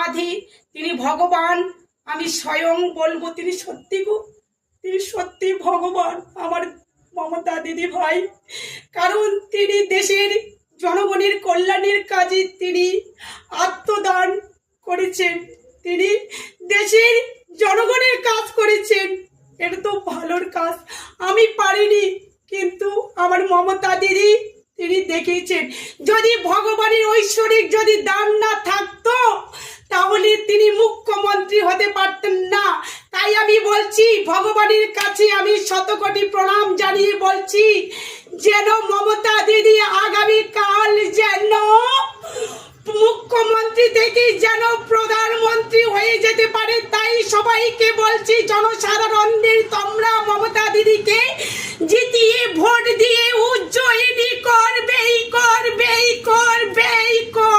আধি তিনি ভগবান। আমি স্বয়ং বলবো তিনি সত্যি গো, তিনি সত্যি ভগবান আমার মমতা দিদি ভাই। কারণ তিনি দেশের জনগণের কল্যাণের কাজে তিনি আত্মদান করেছেন, তিনি দেশের জনগণের কাজ করেছেন। এটা তো ভালোর কাজ, আমি পারিনি, কিন্তু আমার মমতা দিদি তিনি দেখিয়েছেন। যদি ভগবানের ঐশ্বরিক যদি দান না থাকতো তাহলে তিনি মুখ্যমন্ত্রী হতে পারতেন না। তাই আমি বলছি ভগবানের কাছে আমি শতকোটি প্রণাম জানিয়ে বলছি যেন মমতা দিদি আগামীকাল যেন মুখ্যমন্ত্রী থেকে যেন প্রধানমন্ত্রী হয়ে যেতে পারে। তাই সবাইকে বলছি জনসাধারণদের তোমরা মমতা দিদিকে জিতিয়ে ভোট দিয়ে উজ্জয়িনী করবেই করবেই করবেই করবে।